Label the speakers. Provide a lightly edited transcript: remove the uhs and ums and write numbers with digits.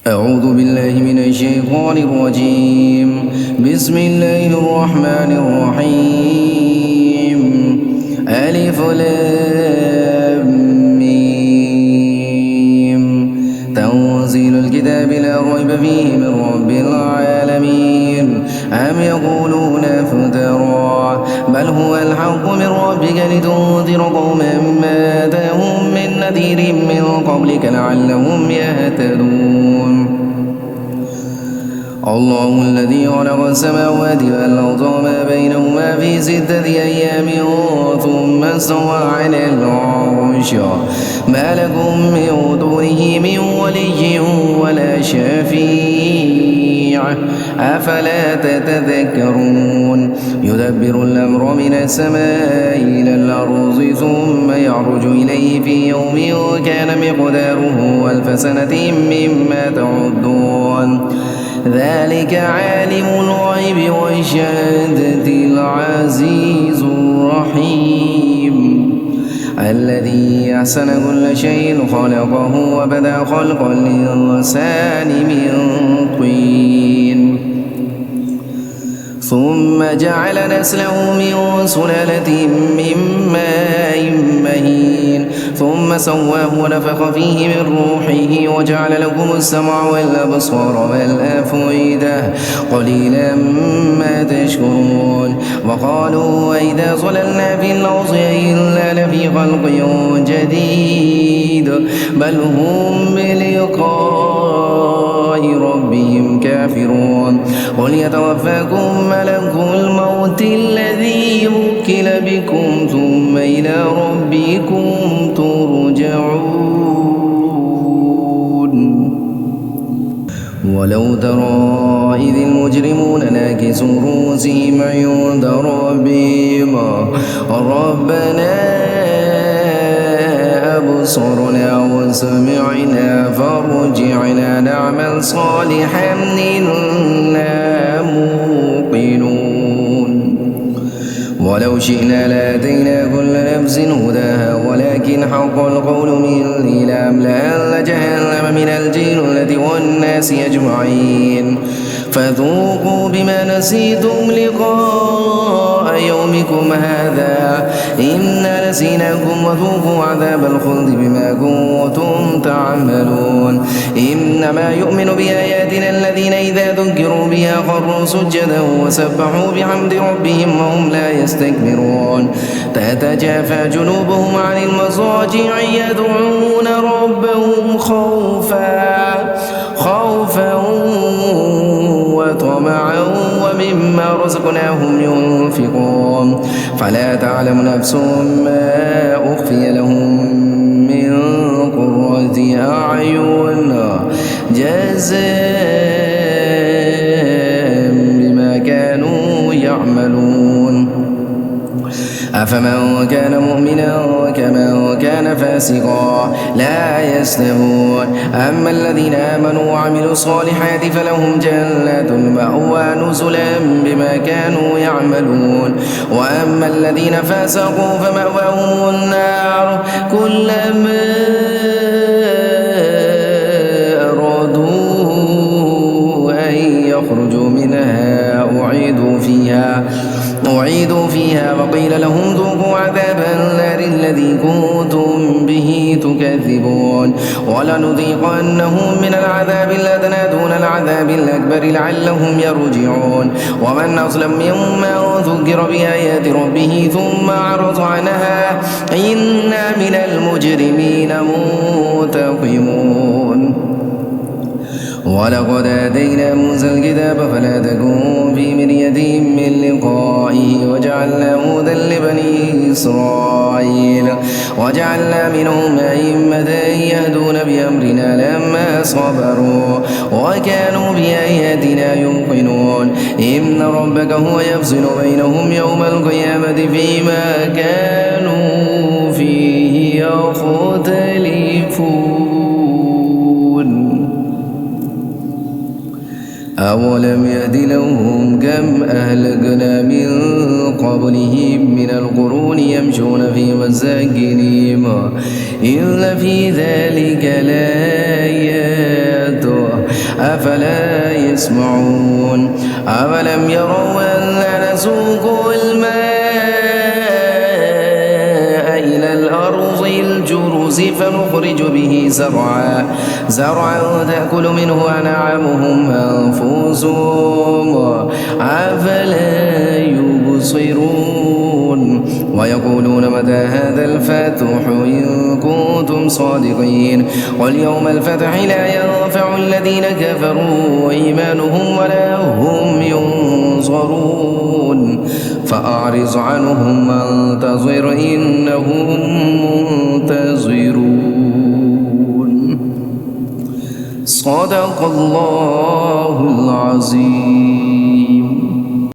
Speaker 1: أعوذ بالله من الشيطان الرجيم. بسم الله الرحمن الرحيم. ألف لام ميم. تنزيل الكتاب لا ريب فيه من رب العالمين. أم يقولون افتراه بل هو الحق من ربك لتنذر قوما ما أتاهم من نذير من قبلك لعلهم يهتدون. الله الذي خلق السماوات والأرض وما بينهما في 6 أيام ثم استوى على العرش ما لكم من دونه من ولي ولا شفيع أفلا تتذكرون. يدبر الأمر من السماء إلى الأرض ثم يعرج إليه في يوم كان مقداره 1000 سنة مما تعدون. ذلك عالم الغيب والشهادة العزيز الرحيم الذي أحسن كل شيء خلقه وبدأ خلق الإنسان من طين ثم جعل نسله من سلالة من ماء مهين ثم سواه ونفخ فيه من روحه وجعل لكم السمع والأبصار والأفئدة قليلا ما تشكرون. وقالوا وإذا ضللنا في الأرض إنا لفي خلق جديد بل هم بلقاء ربهم كافرون. قل يتوفاكم ملك الموت الذي وكل بكم ثم إلى ربكم ترجعون. ولو ترى إذ المجرمون ناكسوا رؤوسهم عند ربهم ربنا أبصرنا وسمعنا فارجعنا نعمل صالحا إنا موقنون. ولو شئنا لآتينا كل نفس هداها ولكن حق القول مني لأملأن جهنم من الجنة والناس أجمعين. فذوقوا بما نسيتم لقاء يومكم هذا إنا نسيناكم وذوقوا عذاب الخلد بما كنتم تعملون. إنما يؤمن بآياتنا الذين إذا ذكروا بها خروا سجدا وسبحوا بحمد ربهم وهم لا يستكبرون. تتجافى جنوبهم عن المضاجع يدعون ربهم خوفا وطمعا ومما رزقناهم ينفقون. فلا تعلم نفس ما أخفي لهم من قرة أعين جزاء بما كانوا يعملون. أفمن كان مؤمنا كمن كان فاسقا لا يستوون. أما الذين آمنوا وعملوا الصالحات فلهم جنات المأوى نزلا بما كانوا يعملون. وأما الذين فاسقوا فمأواهم النار كلما أرادوا أن يخرجوا منها أعيدوا فيها وقيل لهم ذوقوا عذاب النار الذي كنتم به تكذبون. ولنذيقنهم من العذاب الأدنى دون العذاب الأكبر لعلهم يرجعون. ومن أظلم ممن ذكر بآيات ربه ثم أعرض عنها إنا من المجرمين منتقمون. ولقد آتينا موسى الكتاب فلا تكن في مرية من لقائه وجعلناه هدى لبني إسرائيل وجعلنا منهم أئمة يهدون بأمرنا لما صبروا وكانوا بآياتنا يوقنون. إن ربك هو يفصل بينهم يوم القيامة فيما كانوا فيه يختلفون. أولم يهد لهم كم أهلكنا من قبلهم من القرون يمشون في مساكنهم إن في ذلك لآيات أفلا يسمعون أولم يروا أنا نسوق الماء إلى الأرض الجرز فنخرج به زرعا تأكل منه أنعامهم وأنفسهم أفلا يبصرون ويقولون متى هذا الفتح إن كنتم صادقين قل يوم الفتح لا ينفع الذين كفروا إيمانهم ولا هم ينصرون فأعرض عنهم وانتظر إنهم منتظرون صدق الله العظيم.